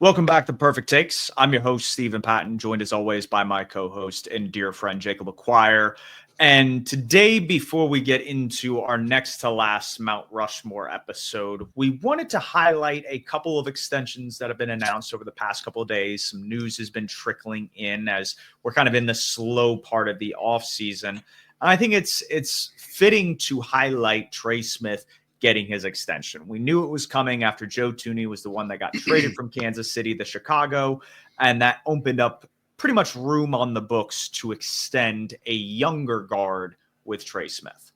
Welcome back to Purrfect Takes. I'm your host, Stephen Patton, joined as always by my co-host and dear friend, Jacob Acquire. And today, before we get into our next to last Mount Rushmore episode, we wanted to highlight a couple of extensions that have been announced over the past couple of days. Some news has been trickling in as we're kind of in the slow part of the offseason. And I think it's fitting to highlight Trey Smith getting his extension. We knew it was coming after Joe Thuney was the one that got traded from Kansas City to Chicago, and that opened up pretty much room on the books to extend a younger guard with Trey Smith.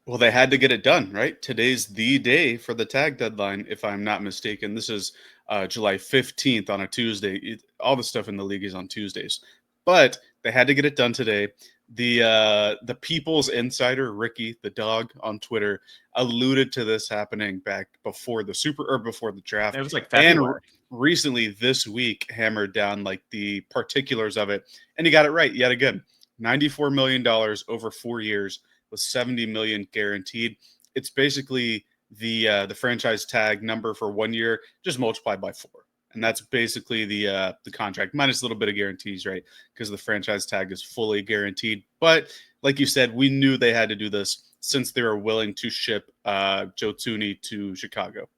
Well, they had to get it done, right? Today's the day for the tag deadline, if I'm not mistaken. This is July 15th on a Tuesday. All the stuff in the league is on Tuesdays. But they had to get it done today. The People's Insider, Ricky, the dog on Twitter, alluded to this happening back before the draft. It was like February. And recently this week hammered down like the particulars of it. And he got it right yet again. $94 million over 4 years with $70 million guaranteed. It's basically the franchise tag number for 1 year just multiplied by 4. And that's basically the contract, minus a little bit of guarantees, right? Because the franchise tag is fully guaranteed. But like you said, we knew they had to do this since they were willing to ship Joe Thuney to Chicago.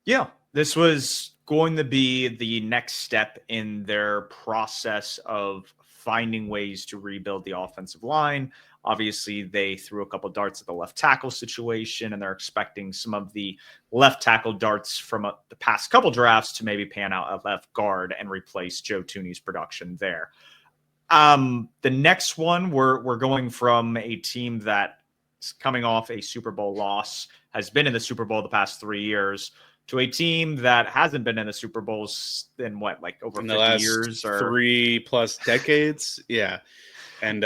Yeah, this was going to be the next step in their process of finding ways to rebuild the offensive line. Obviously, they threw a couple darts at the left tackle situation, and they're expecting some of the left tackle darts from the past couple drafts to maybe pan out at left guard and replace Joe Thuney's production there. The next one, we're going from a team that's coming off a Super Bowl loss, has been in the Super Bowl the past 3 years, to a team that hasn't been in the Super Bowls in over 50 years or 3+ decades. Yeah. And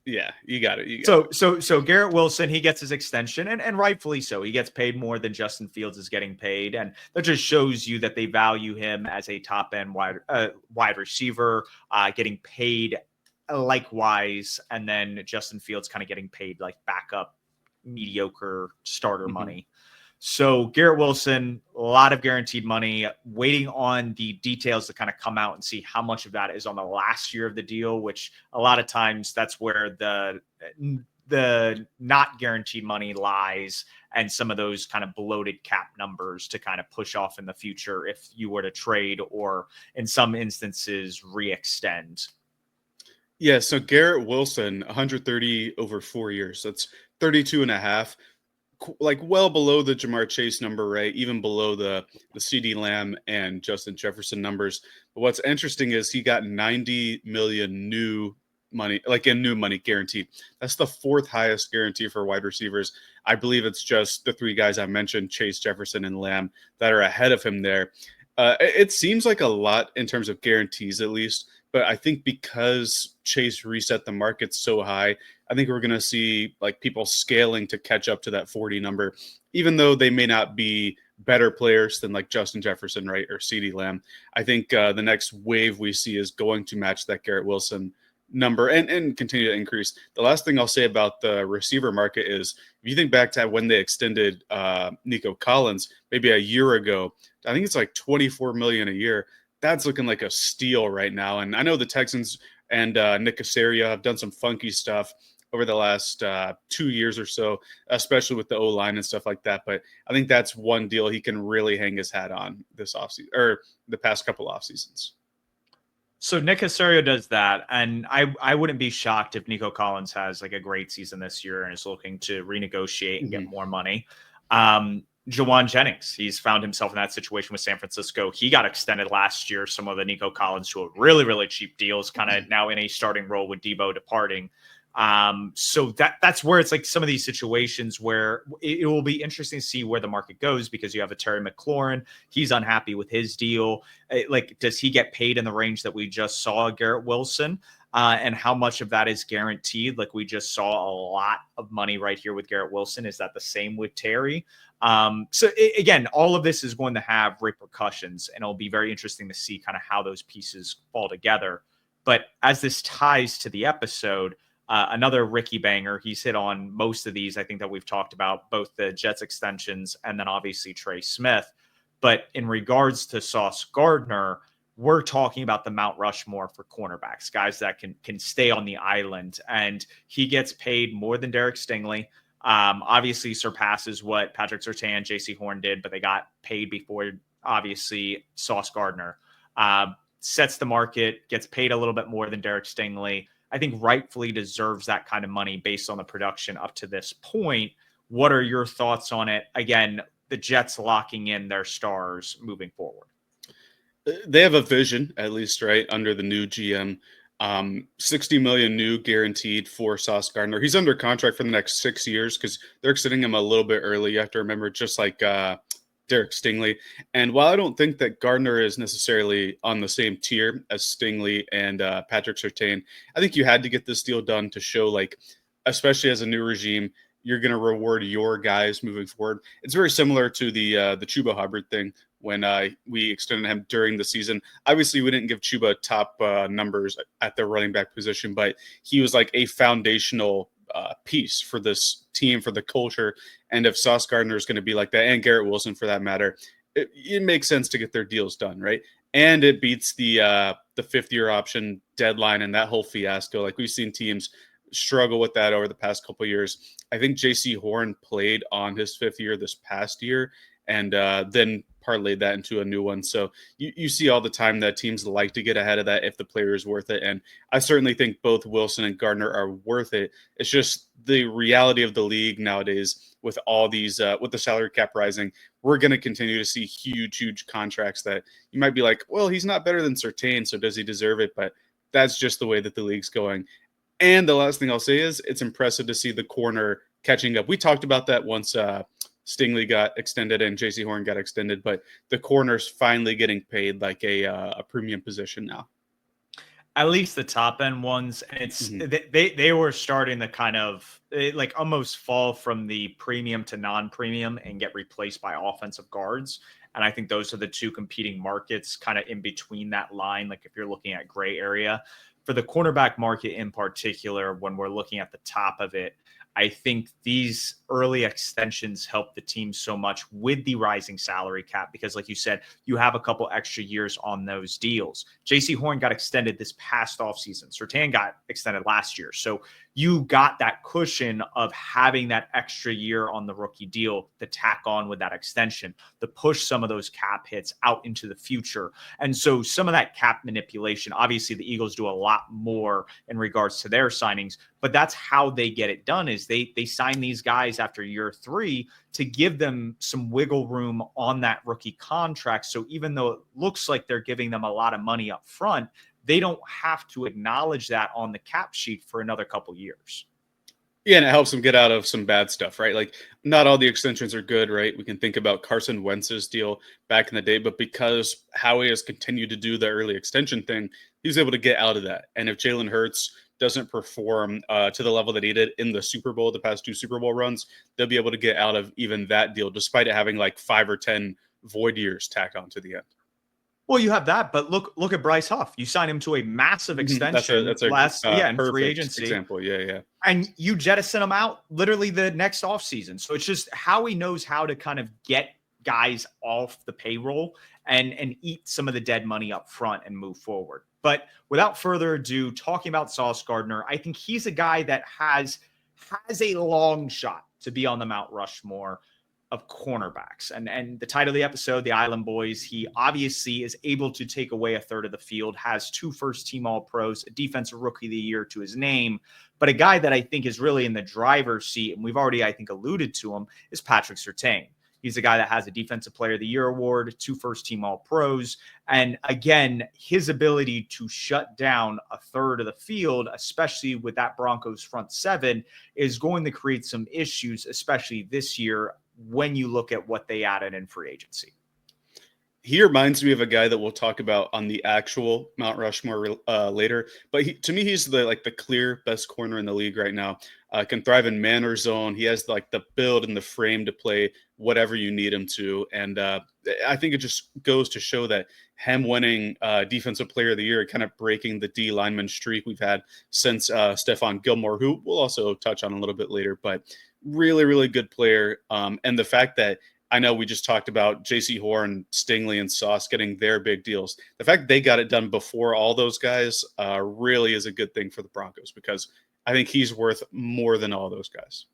yeah, you got it. So Garrett Wilson, he gets his extension, and rightfully so. He gets paid more than Justin Fields is getting paid, and that just shows you that they value him as a top end wide receiver, getting paid likewise, and then Justin Fields kind of getting paid like backup, mediocre starter money. So Garrett Wilson, a lot of guaranteed money, waiting on the details to kind of come out and see how much of that is on the last year of the deal, which a lot of times that's where the not guaranteed money lies, and some of those kind of bloated cap numbers to kind of push off in the future if you were to trade or in some instances re-extend. Yeah, so Garrett Wilson, 130 over 4 years. That's 32.5. Like well below the Jamar Chase number, right? Even below the CeeDee Lamb and Justin Jefferson numbers. But what's interesting is he got 90 million new money guaranteed. That's the 4th highest guarantee for wide receivers. I believe it's just the 3 guys I mentioned, Chase, Jefferson, and Lamb, that are ahead of him there. It seems like a lot in terms of guarantees, at least. But I think because Chase reset the market so high, I think we're going to see like people scaling to catch up to that 40 number, even though they may not be better players than like Justin Jefferson, right, or CeeDee Lamb. I think the next wave we see is going to match that Garrett Wilson number and continue to increase. The last thing I'll say about the receiver market is if you think back to when they extended Nico Collins maybe a year ago, I think it's like $24 million a year. That's looking like a steal right now. And I know the Texans and Nick Caserio have done some funky stuff over the last 2 years or so, especially with the O-line and stuff like that. But I think that's one deal he can really hang his hat on this offseason or the past couple off seasons. So Nick Caserio does that, and I wouldn't be shocked if Nico Collins has like a great season this year and is looking to renegotiate and get more money. Jawan Jennings, he's found himself in that situation with San Francisco. He got extended last year, some of the Nico Collins to a really, really cheap deals, kind of now in a starting role with Debo departing. So that's where it's like some of these situations where it will be interesting to see where the market goes, because you have a Terry McLaurin. He's unhappy with his deal. Like, does he get paid in the range that we just saw Garrett Wilson? And how much of that is guaranteed? Like we just saw a lot of money right here with Garrett Wilson. Is that the same with Terry? Again, all of this is going to have repercussions, and it'll be very interesting to see kind of how those pieces fall together. But as this ties to the episode, another Ricky banger, he's hit on most of these, I think, that we've talked about, both the Jets extensions and then obviously Trey Smith. But in regards to Sauce Gardner, we're talking about the Mount Rushmore for cornerbacks, guys that can stay on the island. And he gets paid more than Derek Stingley. Obviously surpasses what Patrick Surtain, JC Horn did, but they got paid before, obviously, Sauce Gardner. Sets the market, gets paid a little bit more than Derek Stingley. I think rightfully deserves that kind of money based on the production up to this point. What are your thoughts on it? Again, the Jets locking in their stars moving forward. They have a vision, at least, right, under the new GM. 60 million new guaranteed for Sauce Gardner. He's under contract for the next 6 years because they're extending him a little bit early. You have to remember, just like Derek Stingley. And while I don't think that Gardner is necessarily on the same tier as Stingley and Patrick Surtain, I think you had to get this deal done to show, like, especially as a new regime, you're going to reward your guys moving forward. It's very similar to the Chuba Hubbard thing when we extended him during the season. Obviously, we didn't give Chuba top numbers at the running back position, but he was like a foundational piece for this team, for the culture. And if Sauce Gardner is going to be like that, and Garrett Wilson for that matter, it makes sense to get their deals done, right? And it beats the fifth-year option deadline and that whole fiasco. Like, we've seen teams struggle with that over the past couple of years. I think JC Horn played on his 5th year this past year, and then parlayed that into a new one. So you see all the time that teams like to get ahead of that if the player is worth it. And I certainly think both Wilson and Gardner are worth it. It's just the reality of the league nowadays with all these, with the salary cap rising, we're going to continue to see huge contracts that you might be like, well, he's not better than Surtain, so does he deserve it? But that's just the way that the league's going. And the last thing I'll say is it's impressive to see the corner catching up. We talked about that once Stingley got extended and JC Horn got extended, but the corner's finally getting paid like a premium position now. At least the top end ones. And it's they were starting to kind of like almost fall from the premium to non-premium and get replaced by offensive guards. And I think those are the two competing markets kind of in between that line. Like, if you're looking at gray area for the cornerback market in particular, when we're looking at the top of it, I think these early extensions help the team so much with the rising salary cap because, like you said, you have a couple extra years on those deals. JC Horn got extended this past offseason. Surtain got extended last year. So you got that cushion of having that extra year on the rookie deal to tack on with that extension, to push some of those cap hits out into the future. And so some of that cap manipulation, obviously the Eagles do a lot more in regards to their signings, but that's how they get it done is they sign these guys after year 3 to give them some wiggle room on that rookie contract. So even though it looks like they're giving them a lot of money up front, they don't have to acknowledge that on the cap sheet for another couple years. Yeah, and it helps them get out of some bad stuff, right? Like, not all the extensions are good, right? We can think about Carson Wentz's deal back in the day, but because Howie has continued to do the early extension thing, he was able to get out of that. And if Jalen Hurts doesn't perform to the level that he did in the Super Bowl, the past 2 Super Bowl runs, they'll be able to get out of even that deal, despite it having like 5 or 10 void years tacked on to the end. Well, you have that, but look at Bryce Huff. You signed him to a massive extension That's a in free perfect agency example. Yeah. And you jettison him out literally the next offseason. So it's just how he knows how to kind of get guys off the payroll and eat some of the dead money up front and move forward. But without further ado, talking about Sauce Gardner, I think he's a guy that has a long shot to be on the Mount Rushmore of cornerbacks. And the title of the episode, The Island Boys, he obviously is able to take away a third of the field, has 2 first-team All-Pros, a Defensive Rookie of the Year to his name. But a guy that I think is really in the driver's seat, and we've already, I think, alluded to him, is Patrick Surtain. He's a guy that has a Defensive Player of the Year award, 2 first-team All-Pros. And again, his ability to shut down a third of the field, especially with that Broncos front 7, is going to create some issues, especially this year, when you look at what they added in free agency. He reminds me of a guy that we'll talk about on the actual Mount Rushmore later. But to me, he's the clear best corner in the league right now. Can thrive in man or zone. He has like the build and the frame to play whatever you need him to. And I think it just goes to show that him winning Defensive Player of the Year, kind of breaking the D lineman streak we've had since Stephon Gilmore, who we'll also touch on a little bit later. But really, really good player. And the fact that I know we just talked about J.C. Horn, Stingley, and Sauce getting their big deals. The fact they got it done before all those guys really is a good thing for the Broncos, because I think he's worth more than all those guys.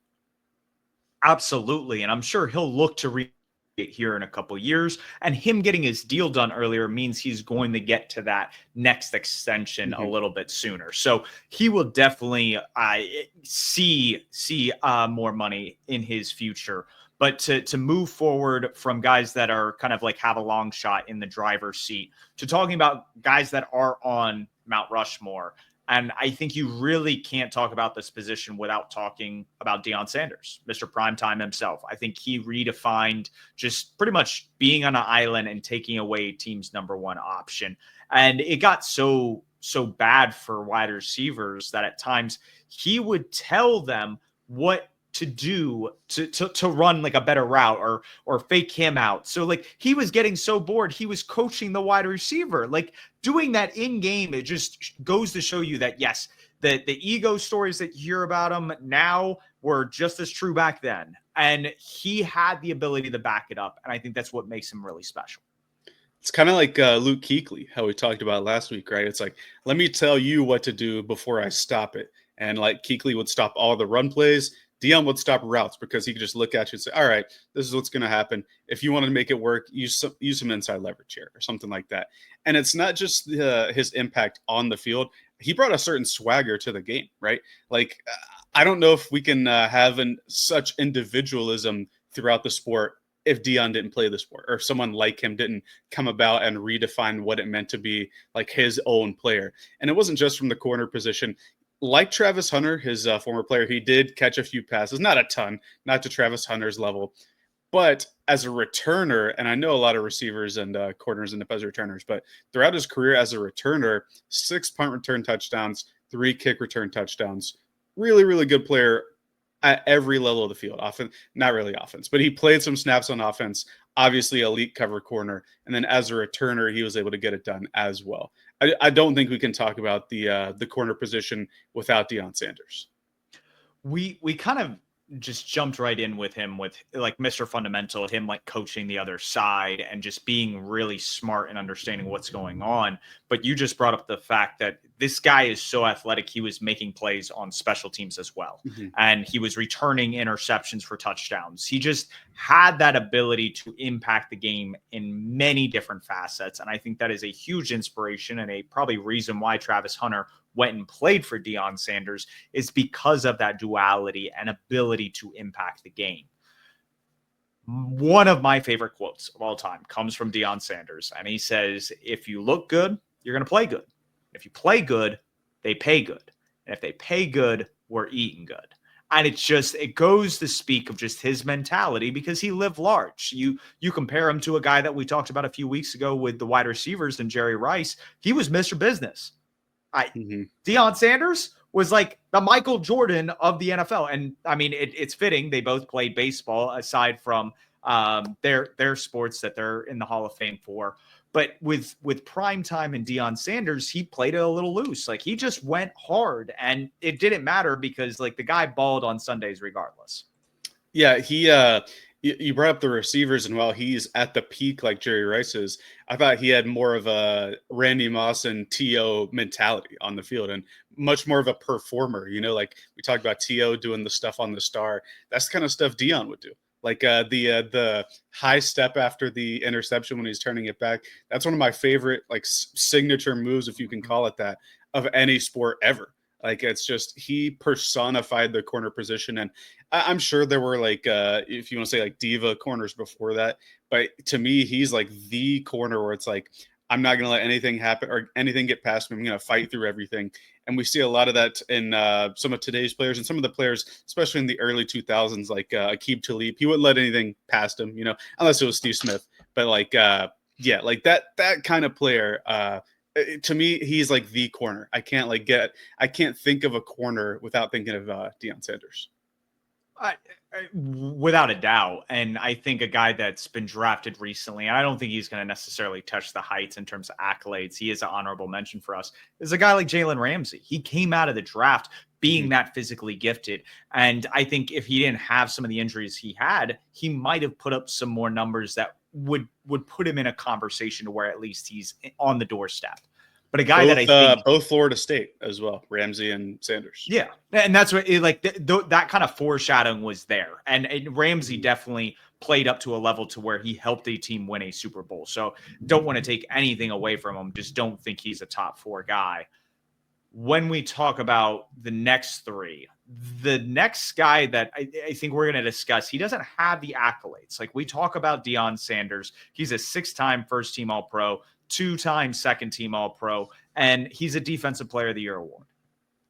Absolutely. And I'm sure he'll look to here in a couple years, and him getting his deal done earlier means he's going to get to that next extension a little bit sooner. So he will definitely see more money in his future. But to move forward from guys that are kind of like have a long shot in the driver's seat to talking about guys that are on Mount Rushmore. And I think you really can't talk about this position without talking about Deion Sanders, Mr. Primetime himself. I think he redefined just pretty much being on an island and taking away team's number one option. And it got so bad for wide receivers that at times he would tell them what to do to run like a better route or fake him out. So like he was getting so bored, he was coaching the wide receiver. Like doing that in game, it just goes to show you that yes, the ego stories that you hear about him now were just as true back then. And he had the ability to back it up. And I think that's what makes him really special. It's kind of like Luke Kuechly, how we talked about last week, right? It's like, let me tell you what to do before I stop it. And like Kuechly would stop all the run plays. Deion would stop routes because he could just look at you and say, all right, this is what's going to happen. If you want to make it work, use some inside leverage here or something like that. And it's not just his impact on the field. He brought a certain swagger to the game, right? Like, I don't know if we can have such individualism throughout the sport if Deion didn't play the sport, or if someone like him didn't come about and redefine what it meant to be like his own player. And it wasn't just from the corner position. Like Travis Hunter, his former player, he did catch a few passes, not a ton, not to Travis Hunter's level, but as a returner, and I know a lot of receivers and corners end up as returners, but throughout his career as a returner, 6 punt return touchdowns, 3 kick return touchdowns, really, really good player at every level of the field. Often, not really offense, but he played some snaps on offense, obviously elite cover corner, and then as a returner, he was able to get it done as well. I don't think we can talk about the corner position without Deion Sanders. We kind of just jumped right in with him with like Mr. Fundamental, him like coaching the other side and just being really smart and understanding what's going on. But you just brought up the fact that this guy is so athletic. He was making plays on special teams as well. And he was returning interceptions for touchdowns. He just had that ability to impact the game in many different facets. And I think that is a huge inspiration and a probably reason why Travis Hunter went and played for Deion Sanders is because of that duality and ability to impact the game. One of my favorite quotes of all time comes from Deion Sanders, and he says, if you look good, you're going to play good. If you play good, they pay good. And if they pay good, we're eating good. And it goes to speak of just his mentality because he lived large. You compare him to a guy that we talked about a few weeks ago with the wide receivers and Jerry Rice. He was Mr. Business. Deion Sanders was like the Michael Jordan of the NFL. And I mean, it's fitting. They both played baseball aside from their sports that they're in the Hall of Fame for. But with Primetime and Deion Sanders, he played it a little loose. Like he just went hard and it didn't matter because like the guy balled on Sundays regardless. Yeah, you brought up the receivers, and while he's at the peak like Jerry Rice is, I thought he had more of a Randy Moss and T.O. mentality on the field and much more of a performer. You know, like we talked about T.O. doing the stuff on the star. That's the kind of stuff Deion would do. Like the high step after the interception when he's turning it back. That's one of my favorite like signature moves, if you can call it that, of any sport ever. Like it's just he personified the corner position, and I'm sure there were like if you want to say like diva corners before that, but to me he's like the corner where it's like I'm not going to let anything happen or anything get past me. I'm going to fight through everything, and we see a lot of that in some of today's players and some of the players, especially in the early 2000s, like Aqib Talib. He wouldn't let anything past him, you know, unless it was Steve Smith. But like like that kind of player. To me, he's like the corner. I can't think of a corner without thinking of Deion Sanders. Without a doubt. And I think a guy that's been drafted recently, and I don't think he's going to necessarily touch the heights in terms of accolades. He is an honorable mention for us. Is a guy like Jalen Ramsey. He came out of the draft being that physically gifted. And I think if he didn't have some of the injuries he had, he might have put up some more numbers that would put him in a conversation to where at least he's on the doorstep. But a guy that I think both Florida State as well, Ramsey and Sanders. Yeah, and that's what that kind of foreshadowing was there, and Ramsey definitely played up to a level to where he helped a team win a Super Bowl. So don't want to take anything away from him. Just don't think he's a top 4 guy. When we talk about the next 3, the next guy that I think we're going to discuss, he doesn't have the accolades. Like we talk about Deion Sanders, he's a 6-time first-team All-Pro, 2-time second-team All-Pro, and he's a Defensive Player of the Year award.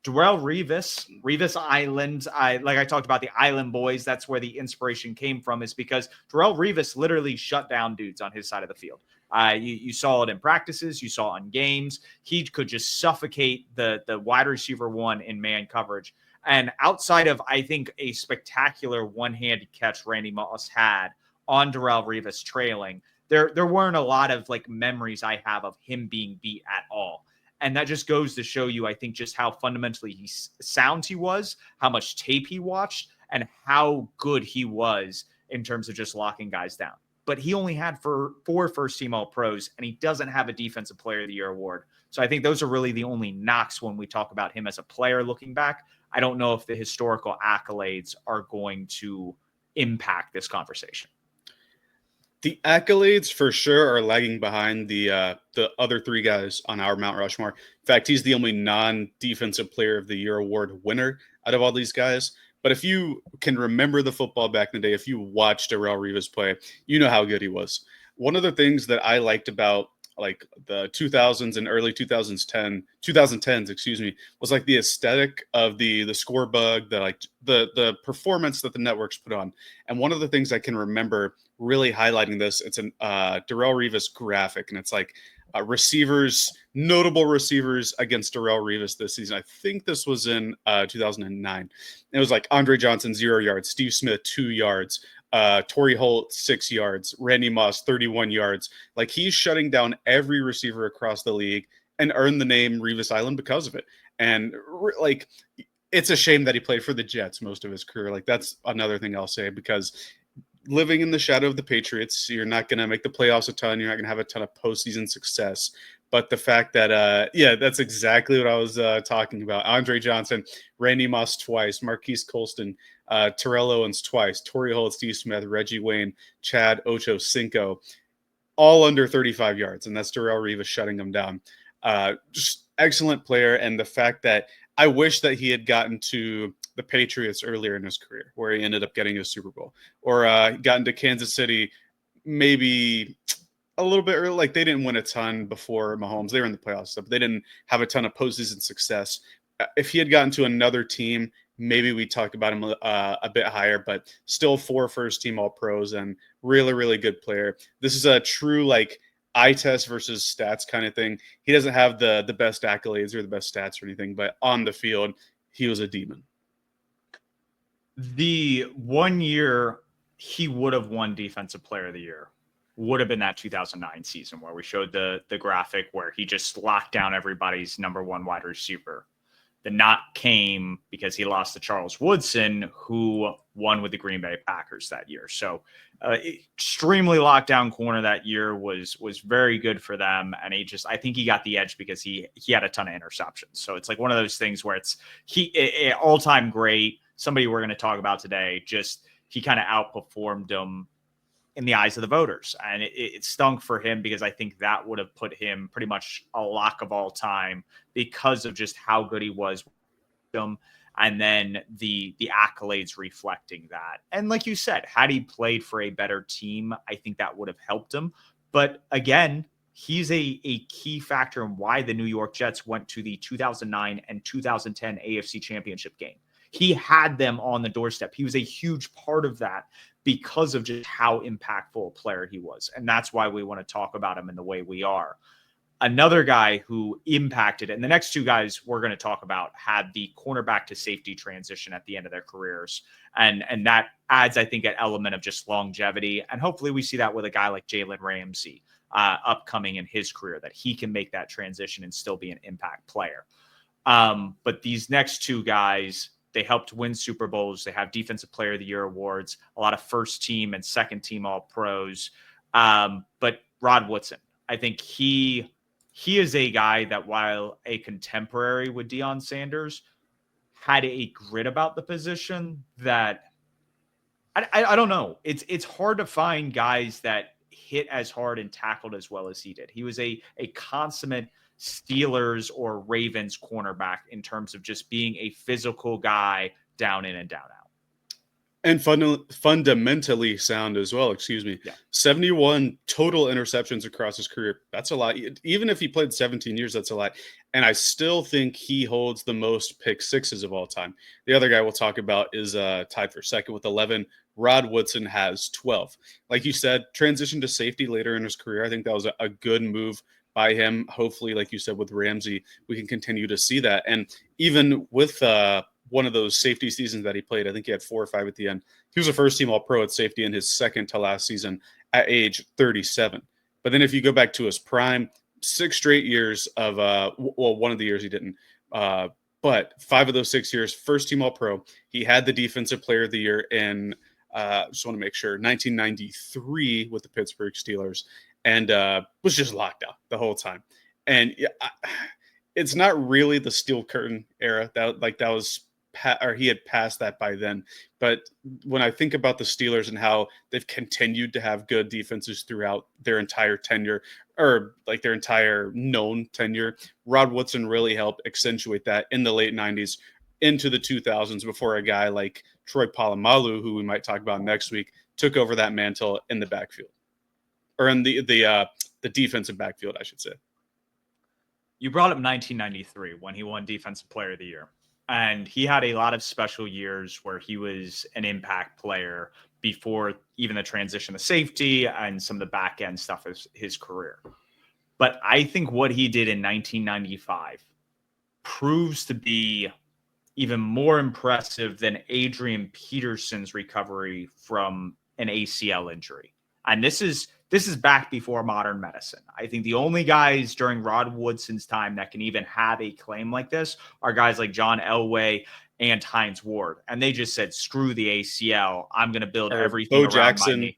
Darrelle Revis Island. I talked about the Island Boys. That's where the inspiration came from, is because Darrelle Revis literally shut down dudes on his side of the field. You saw it in practices. You saw it in games. He could just suffocate the wide receiver one in man coverage. And outside of, I think, a spectacular one-handed catch Randy Moss had on Darrelle Revis trailing, there weren't a lot of like memories I have of him being beat at all. And that just goes to show you, I think, just how fundamentally sound he was, how much tape he watched, and how good he was in terms of just locking guys down. But he only had 4 first-team All-Pros, and he doesn't have a Defensive Player of the Year award. So I think those are really the only knocks when we talk about him as a player looking back. I don't know if the historical accolades are going to impact this conversation. The accolades for sure are lagging behind the other 3 guys on our Mount Rushmore. In fact, he's the only non-Defensive Player of the Year award winner out of all these guys. But if you can remember the football back in the day, if you watched Darrelle Revis play, you know how good he was. One of the things that I liked about like the 2000s and early 2010s, was like the aesthetic of the score bug, the performance that the networks put on. And one of the things I can remember really highlighting this, it's an Darrelle Revis graphic, and it's like notable receivers against Darrelle Revis this season. I think this was in 2009. It was like Andre Johnson 0 yards, Steve Smith 2 yards, Torrey Holt 6 yards, Randy Moss 31 yards. Like he's shutting down every receiver across the league and earned the name Revis Island because of it. And like it's a shame that he played for the Jets most of his career. Like that's another thing I'll say, because living in the shadow of the Patriots, you're not going to make the playoffs a ton. You're not going to have a ton of postseason success. But the fact that, that's exactly what I was talking about. Andre Johnson, Randy Moss twice, Marquise Colston, Terrell Owens twice, Torrey Holt, Steve Smith, Reggie Wayne, Chad Ochocinco, all under 35 yards. And that's Darrelle Revis shutting them down. Just excellent player. And the fact that I wish that he had gotten to the Patriots earlier in his career, where he ended up getting a Super Bowl, or gotten to Kansas City maybe a little bit early. Like they didn't win a ton before Mahomes. They were in the playoffs, but they didn't have a ton of postseason success. If he had gotten to another team, maybe we talk about him a bit higher, but still 4 first-team All-Pros and really, really good player. This is a true like eye test versus stats kind of thing. He doesn't have the best accolades or the best stats or anything, but on the field, he was a demon. The 1 year he would have won Defensive Player of the Year would have been that 2009 season where we showed the graphic where he just locked down everybody's number 1 wide receiver. The knock came because he lost to Charles Woodson, who won with the Green Bay Packers that year. So extremely lockdown corner that year was very good for them. And I think he got the edge because he had a ton of interceptions. So it's like one of those things where it's all-time great, somebody we're going to talk about today, just he kind of outperformed him in the eyes of the voters. And it stunk for him because I think that would have put him pretty much a lock of all time because of just how good he was with him. And then the accolades reflecting that. And like you said, had he played for a better team, I think that would have helped him. But again, he's a key factor in why the New York Jets went to the 2009 and 2010 AFC Championship game. He had them on the doorstep. He was a huge part of that because of just how impactful a player he was. And that's why we want to talk about him in the way we are. Another guy who impacted, and the next two guys we're going to talk about had the cornerback to safety transition at the end of their careers. And that adds, I think, an element of just longevity. And hopefully we see that with a guy like Jalen Ramsey upcoming in his career, that he can make that transition and still be an impact player. But these next two guys, they helped win Super Bowls. They have Defensive Player of the Year awards, a lot of first team and second team All-Pros. But Rod Woodson, I think he is a guy that, while a contemporary with Deion Sanders, had a grit about the position that I don't know. It's hard to find guys that hit as hard and tackled as well as he did. He was a consummate Steelers or Ravens cornerback in terms of just being a physical guy down in and down out. And fundamentally sound as well, Yeah. 71 total interceptions across his career. That's a lot. Even if he played 17 years, that's a lot. And I still think he holds the most pick sixes of all time. The other guy we'll talk about is tied for second with 11. Rod Woodson has 12. Like you said, transition to safety later in his career. I think that was a good move by him. Hopefully, like you said, with Ramsey, we can continue to see that. And even with one of those safety seasons that he played, I think he had 4 or 5 at the end. He was a first team All-Pro at safety in his second to last season at age 37. But then if you go back to his prime, 6 straight years of, one of the years he didn't, but 5 of those 6 years, first team All-Pro. He had the Defensive Player of the Year in, just want to make sure, 1993 with the Pittsburgh Steelers, and was just locked out the whole time. And it's not really the Steel Curtain era. That was or he had passed that by then. But when I think about the Steelers and how they've continued to have good defenses throughout their entire tenure, or like their entire known tenure, Rod Woodson really helped accentuate that in the late 90s into the 2000s before a guy like Troy Polamalu, who we might talk about next week, took over that mantle in the backfield, or in the defensive backfield, I should say. You brought up 1993 when he won Defensive Player of the Year. And he had a lot of special years where he was an impact player before even the transition to safety and some of the back end stuff of his career. But I think what he did in 1995 proves to be even more impressive than Adrian Peterson's recovery from an ACL injury. And this is back before modern medicine. I think the only guys during Rod Woodson's time that can even have a claim like this are guys like John Elway and Hines Ward. And they just said, screw the ACL. I'm going to build everything around Jackson, my knee.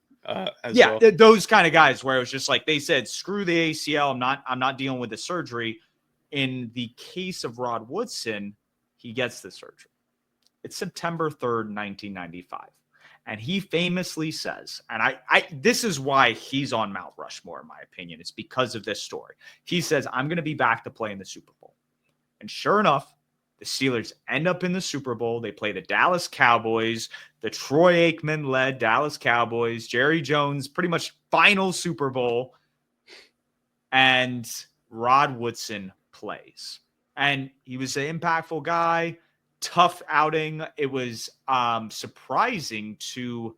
Well. Those kind of guys where it was just like, they said, screw the ACL. I'm not dealing with the surgery. In the case of Rod Woodson, he gets the surgery. It's September 3rd, 1995. And he famously says, and I this is why he's on Mount Rushmore, in my opinion. It's because of this story. He says, I'm going to be back to play in the Super Bowl. And sure enough, the Steelers end up in the Super Bowl. They play the Dallas Cowboys, the Troy Aikman-led Dallas Cowboys, Jerry Jones, pretty much final Super Bowl. And Rod Woodson plays. And he was an impactful guy. Tough outing. It was surprising to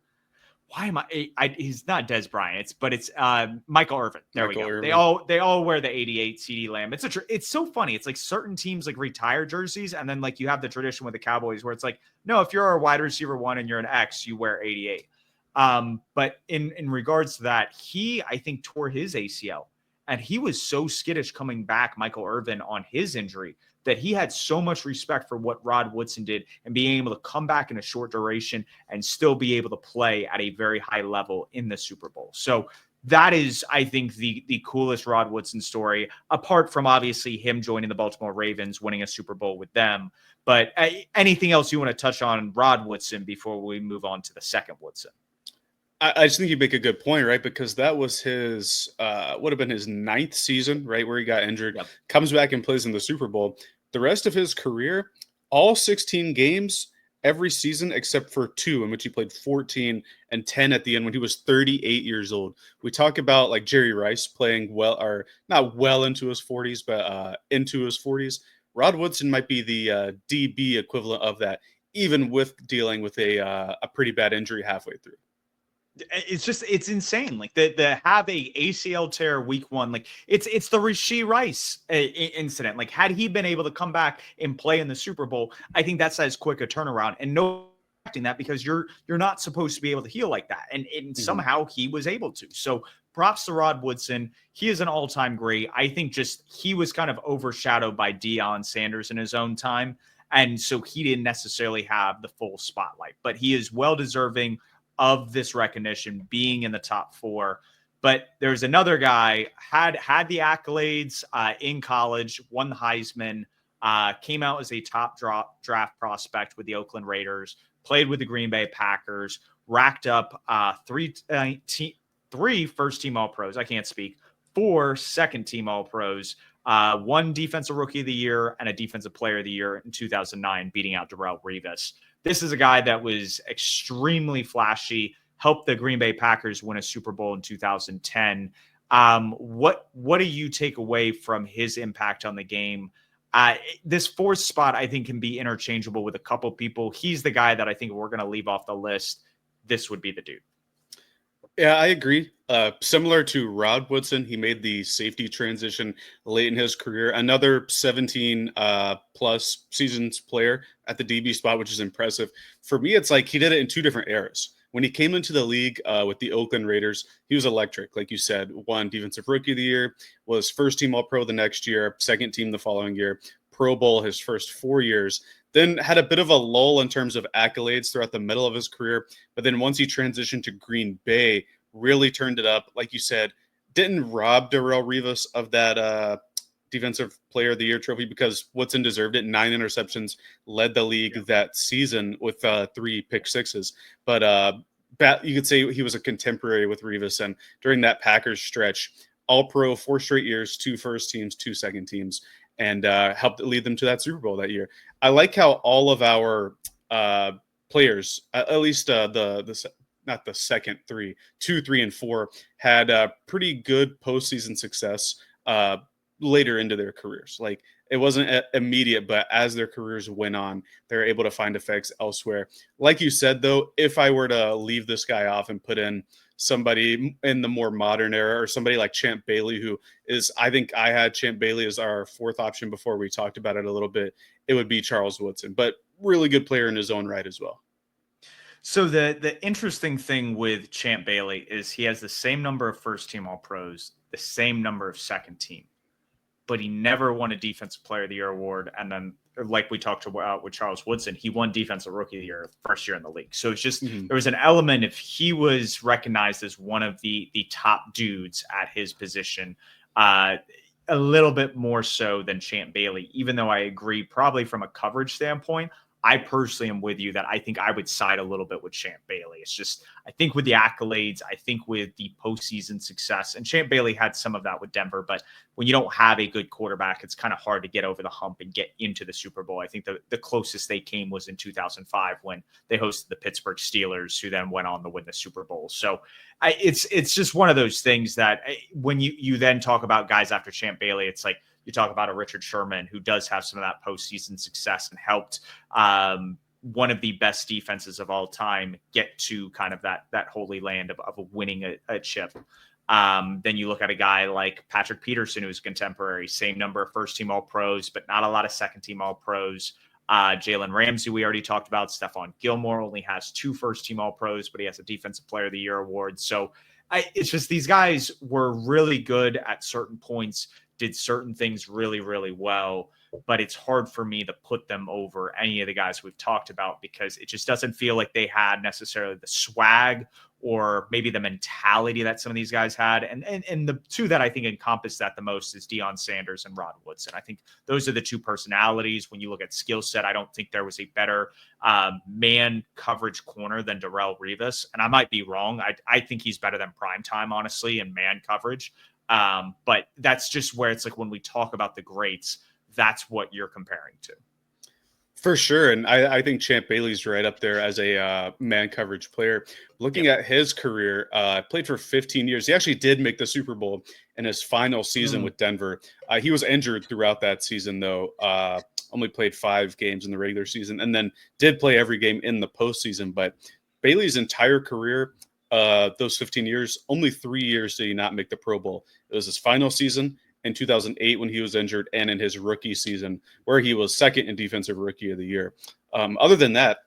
he's not Des Bryant, but it's Michael Irvin. There we go. Irvin. They all wear the 88 CD Lamb. It's so funny. It's like certain teams like retire jerseys, and then like you have the tradition with the Cowboys where it's like, no, if you're a wide receiver 1 and you're an X, you wear 88. But in regards to that, he, I think, tore his ACL, and he was so skittish coming back, Michael Irvin, on his injury, that he had so much respect for what Rod Woodson did and being able to come back in a short duration and still be able to play at a very high level in the Super Bowl. So that is, I think, the coolest Rod Woodson story, apart from obviously him joining the Baltimore Ravens, winning a Super Bowl with them. But anything else you want to touch on Rod Woodson before we move on to the second Woodson? I just think you make a good point, right? Because that was his, would have been his 9th season, right, where he got injured, comes back and plays in the Super Bowl. The rest of his career, all 16 games every season except for 2 in which he played 14 and 10 at the end when he was 38 years old. We talk about like Jerry Rice playing well, or not well into his 40s, but into his 40s. Rod Woodson might be the DB equivalent of that, even with dealing with a pretty bad injury halfway through. it's insane. Like the have a ACL tear week 1, like it's the Rashee Rice incident. Like had he been able to come back and play in the Super Bowl, I think that's as quick a turnaround. And no that because you're not supposed to be able to heal like that. And somehow he was able to. So props to Rod Woodson. He is an all-time great. I think just he was kind of overshadowed by Deion Sanders in his own time. And so he didn't necessarily have the full spotlight, but he is well deserving of this recognition, being in the top 4. But there's another guy had the accolades in college, won the Heisman, came out as a top draft prospect with the Oakland Raiders, played with the Green Bay Packers, racked up 3 first-team All-Pros. I can't speak. 4 second-team All-Pros, 1 Defensive Rookie of the Year and a Defensive Player of the Year in 2009, beating out Darrelle Revis. This is a guy that was extremely flashy, helped the Green Bay Packers win a Super Bowl in 2010. What do you take away from his impact on the game? This 4th spot, I think, can be interchangeable with a couple people. He's the guy that I think we're going to leave off the list. This would be the dude. Yeah, I agree. Similar to Rod Woodson, he made the safety transition late in his career. Another 17 plus seasons player at the DB spot, which is impressive. For me, it's like he did it in 2 different eras. When he came into the league with the Oakland Raiders, he was electric. Like you said, 1 Defensive Rookie of the Year, was first-team All-Pro the next year, second team the following year, Pro Bowl his first 4 years. Then had a bit of a lull in terms of accolades throughout the middle of his career. But then once he transitioned to Green Bay, really turned it up. Like you said, didn't rob Darrelle Revis of that Defensive Player of the Year trophy because Woodson deserved it. 9 interceptions, led the league that season with 3 pick sixes. But you could say he was a contemporary with Revis. And during that Packers stretch, All-Pro 4 straight years, 2 first teams, 2 second teams, and helped lead them to that Super Bowl that year. I like how all of our players, at least not the second 3, 2, 3, and 4, had pretty good postseason success later into their careers. Like it wasn't immediate, but as their careers went on, they were able to find effects elsewhere. Like you said, though, if I were to leave this guy off and put in somebody in the more modern era or somebody like Champ Bailey, who is, I think I had Champ Bailey as our 4th option before we talked about it a little bit, it would be Charles Woodson, but really good player in his own right as well. So the interesting thing with Champ Bailey is he has the same number of first-team All-Pros, the same number of second-team, but he never won a Defensive Player of the Year award. And then, like we talked about with Charles Woodson, he won Defensive Rookie of the Year first year in the league. So it's just there was an element if he was recognized as one of the top dudes at his position, a little bit more so than Champ Bailey, even though I agree probably from a coverage standpoint, I personally am with you that I think I would side a little bit with Champ Bailey. It's just, I think with the accolades, I think with the postseason success, and Champ Bailey had some of that with Denver, but when you don't have a good quarterback, it's kind of hard to get over the hump and get into the Super Bowl. I think the closest they came was in 2005 when they hosted the Pittsburgh Steelers, who then went on to win the Super Bowl. So it's just one of those things that when you then talk about guys after Champ Bailey, it's like, you talk about a Richard Sherman who does have some of that postseason success and helped one of the best defenses of all time get to kind of that holy land of winning a chip. Then you look at a guy like Patrick Peterson, who's contemporary, same number of first-team All-Pros, but not a lot of second-team All-Pros. Jalen Ramsey, we already talked about. Stephon Gilmore only has 2 first-team All-Pros, but he has a Defensive Player of the Year award. So it's just these guys were really good at certain points, did certain things really, really well, but it's hard for me to put them over any of the guys we've talked about because it just doesn't feel like they had necessarily the swag or maybe the mentality that some of these guys had. And the 2 that I think encompass that the most is Deion Sanders and Rod Woodson. I think those are the 2 personalities. When you look at skill set, I don't think there was a better man coverage corner than Darrelle Revis. And I might be wrong. I think he's better than Primetime, honestly, in man coverage. But that's just where it's like when we talk about the greats, that's what you're comparing to. For sure. And I think Champ Bailey's right up there as a man coverage player. Looking at his career, played for 15 years. He actually did make the Super Bowl in his final season with Denver. He was injured throughout that season, though. Only played 5 games in the regular season and then did play every game in the postseason. But Bailey's entire career, those 15 years, only 3 years did he not make the Pro Bowl. It was his final season in 2008 when he was injured, and in his rookie season where he was second in Defensive Rookie of the Year. Other than that,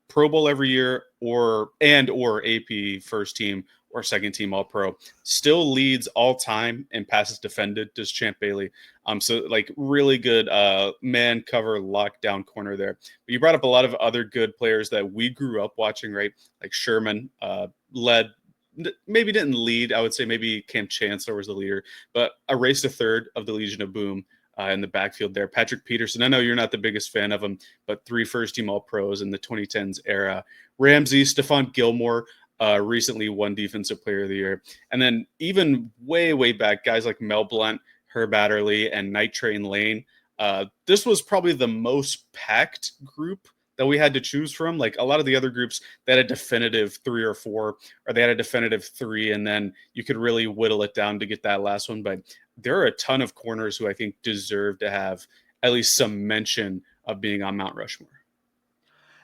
Pro Bowl every year or AP first team or second team All Pro, still leads all time in passes defended, does Champ Bailey. So like really good man cover lockdown corner there. But you brought up a lot of other good players that we grew up watching, right? Like Sherman maybe didn't lead. I would say maybe Cam Chancellor was the leader, but erased a third of the Legion of Boom in the backfield there. Patrick Peterson, I know you're not the biggest fan of him, but 3 first-team All-Pros in the 2010s era. Ramsey, Stephon Gilmore, recently won Defensive Player of the Year. And then even way, way back, guys like Mel Blount, Herb Adderley, and Night Train Lane. This was probably the most packed group that we had to choose from. Like a lot of the other groups, they had a definitive 3 or 4, or they had a definitive 3, and then you could really whittle it down to get that last one. But there are a ton of corners who I think deserve to have at least some mention of being on Mount Rushmore.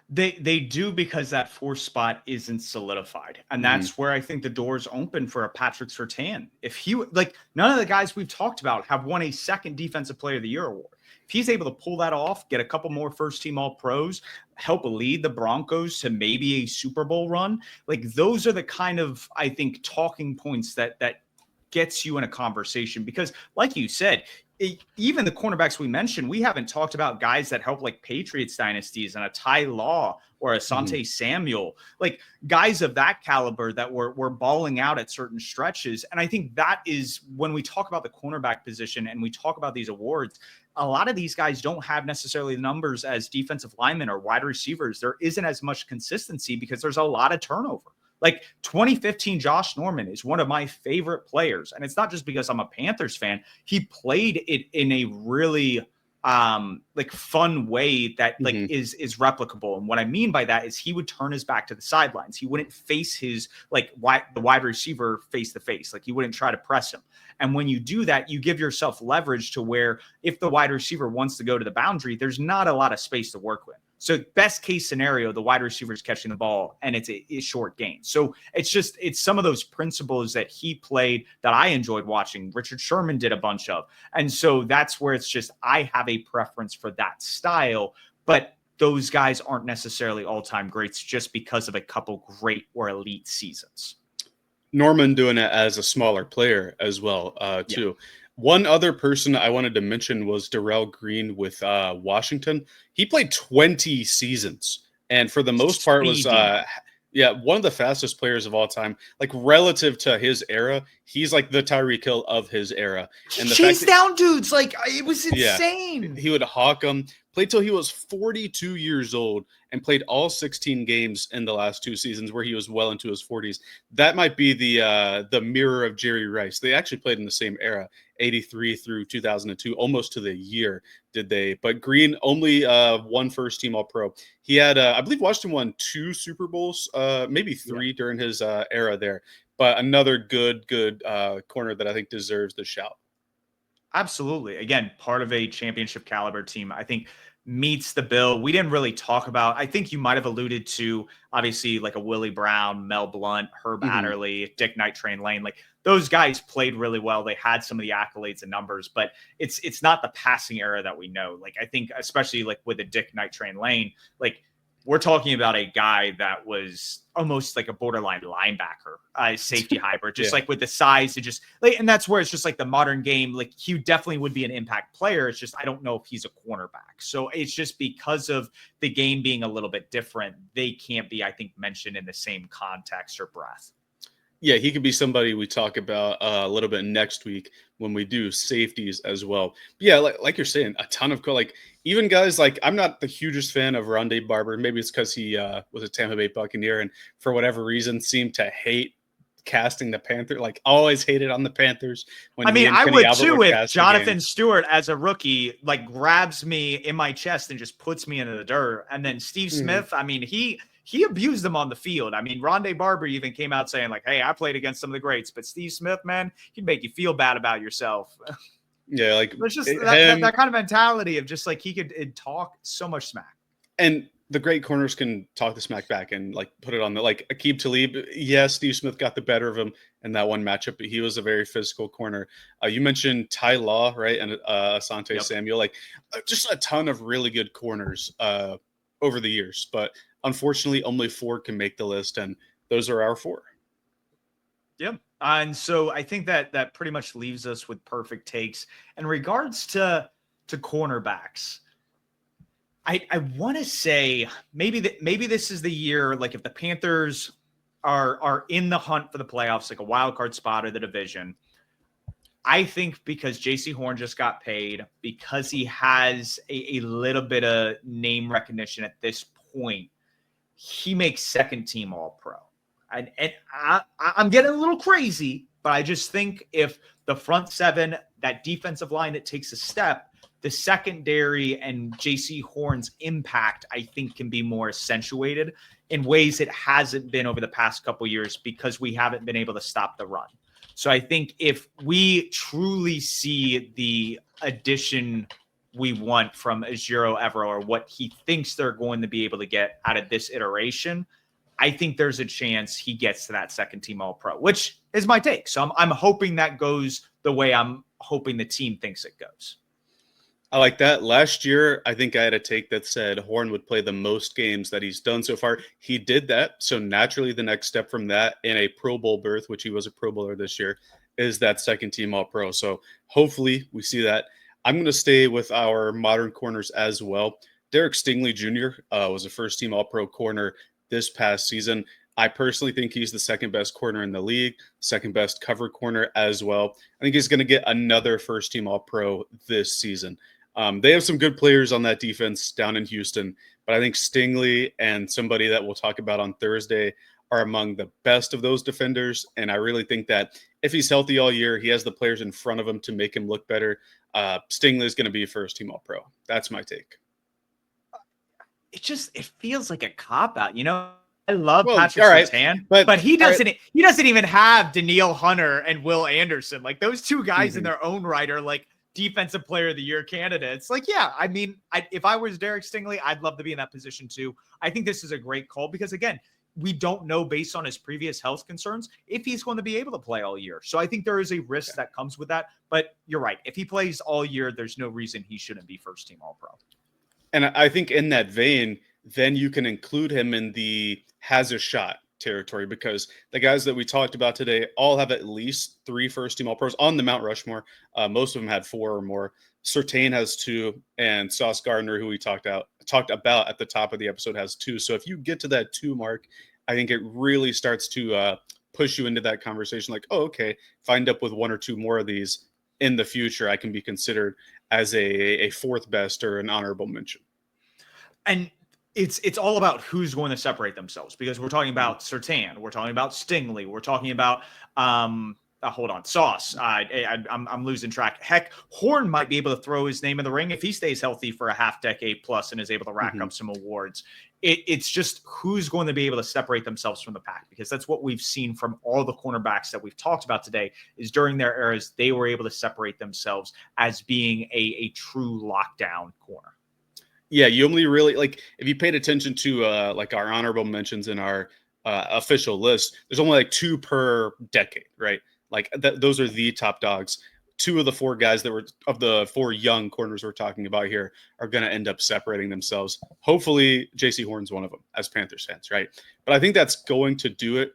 They do, because that 4th spot isn't solidified. And that's where I think the doors open for a Patrick Surtain. If he, like, none of the guys we've talked about have won a second Defensive Player of the Year award. If he's able to pull that off, get a couple more first-team All-Pros, help lead the Broncos to maybe a Super Bowl run, like those are the kind of, I think, talking points that gets you in a conversation. Because like you said, even the cornerbacks we mentioned, we haven't talked about guys that help like Patriots dynasties and a Ty Law or a Asante Samuel, like guys of that caliber that were balling out at certain stretches. And I think that is when we talk about the cornerback position and we talk about these awards, a lot of these guys don't have necessarily the numbers as defensive linemen or wide receivers. There isn't as much consistency because there's a lot of turnover. Like 2015 Josh Norman is one of my favorite players. And it's not just because I'm a Panthers fan. He played it in a really like fun way that like is replicable. And what I mean by that is he would turn his back to the sidelines. He wouldn't face his the wide receiver face to face. Like he wouldn't try to press him. And when you do that, you give yourself leverage to where if the wide receiver wants to go to the boundary, there's not a lot of space to work with. So best case scenario, the wide receiver is catching the ball and it's a short gain. So it's some of those principles that he played that I enjoyed watching. Richard Sherman did a bunch of. And so that's where it's just, I have a preference for that style, but those guys aren't necessarily all-time greats just because of a couple great or elite seasons. Norman doing it as a smaller player as well, too. Yeah. One other person I wanted to mention was Darrell Green with Washington. He played 20 seasons, and for the most part was one of the fastest players of all time. Like relative to his era, he's like the Tyreek Hill of his era. And the chase down dudes, like it was insane. Yeah, he would hawk them. Played till he was 42 years old and played all 16 games in the last 2 seasons where he was well into his 40s. That might be the mirror of Jerry Rice. They actually played in the same era, 83 through 2002, almost to the year did they. But Green only 1 first-team All-Pro. He had, I believe Washington won 2 Super Bowls, maybe 3 during his era there. But another good corner that I think deserves the shout. Absolutely. Again, part of a championship caliber team, I think meets the bill. We didn't really talk about, I think you might have alluded to, obviously, like a Willie Brown, Mel Blount, Herb Adderley, Dick Night Train Lane. Like those guys played really well. They had some of the accolades and numbers, but it's not the passing era that we know. Like I think, especially like with the Dick Night Train Lane, like we're talking about a guy that was almost like a borderline linebacker, safety hybrid, just like with the size to just like, and that's where it's just like the modern game. Like he definitely would be an impact player. It's just, I don't know if he's a cornerback. So it's just because of the game being a little bit different, they can't be, I think, mentioned in the same context or breath. Yeah, he could be somebody we talk about a little bit next week when we do safeties as well. But yeah, like you're saying, a ton of even guys like, I'm not the hugest fan of Rondé Barber. Maybe it's because he was a Tampa Bay Buccaneer and for whatever reason seemed to hate casting the Panther. Like always hated on the Panthers. When I would too if Jonathan Stewart as a rookie like grabs me in my chest and just puts me into the dirt. And then Steve Smith, I mean, he abused them on the field. I mean, Rondé Barber even came out saying like, hey, I played against some of the greats, but Steve Smith, man, he'd make you feel bad about yourself. Yeah, like it's just that kind of mentality of just like he could talk so much smack. And the great corners can talk the smack back and like put it on the like Aqib Talib. Yes, Steve Smith got the better of him in that one matchup, but he was a very physical corner. You mentioned Ty Law, right, and Asante Samuel, like just a ton of really good corners over the years. But unfortunately, only 4 can make the list, and those are our 4. Yep. And so I think that pretty much leaves us with Purrfect Takes. In regards to cornerbacks, I want to say maybe this is the year, like if the Panthers are in the hunt for the playoffs, like a wild card spot or the division. I think because JC Horn just got paid, because he has a little bit of name recognition at this point, he makes second team All-Pro. And I'm getting a little crazy, but I just think if the front 7, that defensive line that takes a step, the secondary and JC Horn's impact, I think, can be more accentuated in ways it hasn't been over the past couple years because we haven't been able to stop the run. So I think if we truly see the addition we want from Ejiro Evero, or what he thinks they're going to be able to get out of this iteration, I think there's a chance he gets to that second team All-Pro, which is my take. So I'm hoping that goes the way I'm hoping the team thinks it goes. I like that. Last year, I think I had a take that said Horn would play the most games that he's done so far. He did that. So naturally, the next step from that in a Pro Bowl berth, which he was a Pro Bowler this year, is that second team All-Pro. So hopefully we see that. I'm going to stay with our modern corners as well. Derek Stingley Jr. Was a first team All-Pro corner this past season. I personally think he's the second best corner in the league, second best cover corner as well. I think he's going to get another first team All-Pro this season. They have some good players on that defense down in Houston, but I think Stingley and somebody that we'll talk about on Thursday are among the best of those defenders. And I really think that if he's healthy all year, he has the players in front of him to make him look better. Stingley is going to be first team All-Pro. That's my take. It feels like a cop-out, you know? I love Patrick Surtain, but he doesn't even have Danielle Hunter and Will Anderson. Like those two guys in their own right are like defensive player of the year candidates. Like, yeah, I mean, if I was Derek Stingley, I'd love to be in that position too. I think this is a great call because again, we don't know based on his previous health concerns if he's going to be able to play all year. So I think there is a risk that comes with that, but you're right. If he plays all year, there's no reason he shouldn't be first team All-Pro. And I think in that vein, then you can include him in the has a shot territory because the guys that we talked about today all have at least 3 first team All-Pros on the Mount Rushmore. Most of them had 4 or more. Surtain has 2, and Sauce Gardner, who we talked about at the top of the episode, has 2. So if you get to that 2 mark, I think it really starts to push you into that conversation. Like, oh, okay, if I end up with 1 or 2 more of these in the future, I can be considered as a 4th best or an honorable mention. And it's all about who's going to separate themselves because we're talking about Surtain, we're talking about Stingley, we're talking about hold on, Sauce. I'm losing track. Heck, Horn might be able to throw his name in the ring if he stays healthy for a half decade plus and is able to rack up some awards. It's just who's going to be able to separate themselves from the pack because that's what we've seen from all the cornerbacks that we've talked about today is during their eras, they were able to separate themselves as being a true lockdown corner. Yeah, you only really like if you paid attention to like our honorable mentions in our official list, there's only like 2 per decade, right? Like those are the top dogs. 2 of the 4 guys that were of the 4 young corners we're talking about here are going to end up separating themselves. Hopefully, JC Horn's one of them as Panthers fans, right? But I think that's going to do it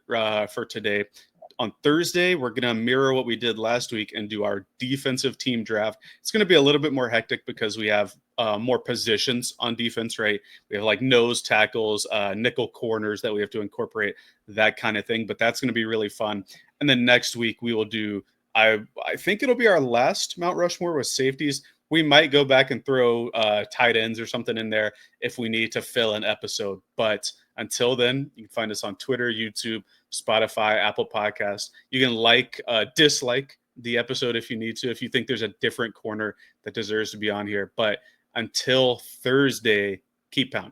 for today. On Thursday, we're going to mirror what we did last week and do our defensive team draft. It's going to be a little bit more hectic because we have more positions on defense, right? We have like nose tackles, nickel corners that we have to incorporate, that kind of thing. But that's going to be really fun. And then next week we will do, I think it'll be our last Mount Rushmore with safeties. We might go back and throw tight ends or something in there if we need to fill an episode. But until then, you can find us on Twitter, YouTube, Spotify, Apple Podcasts. You can dislike the episode if you need to, if you think there's a different corner that deserves to be on here. But until Thursday, keep pounding.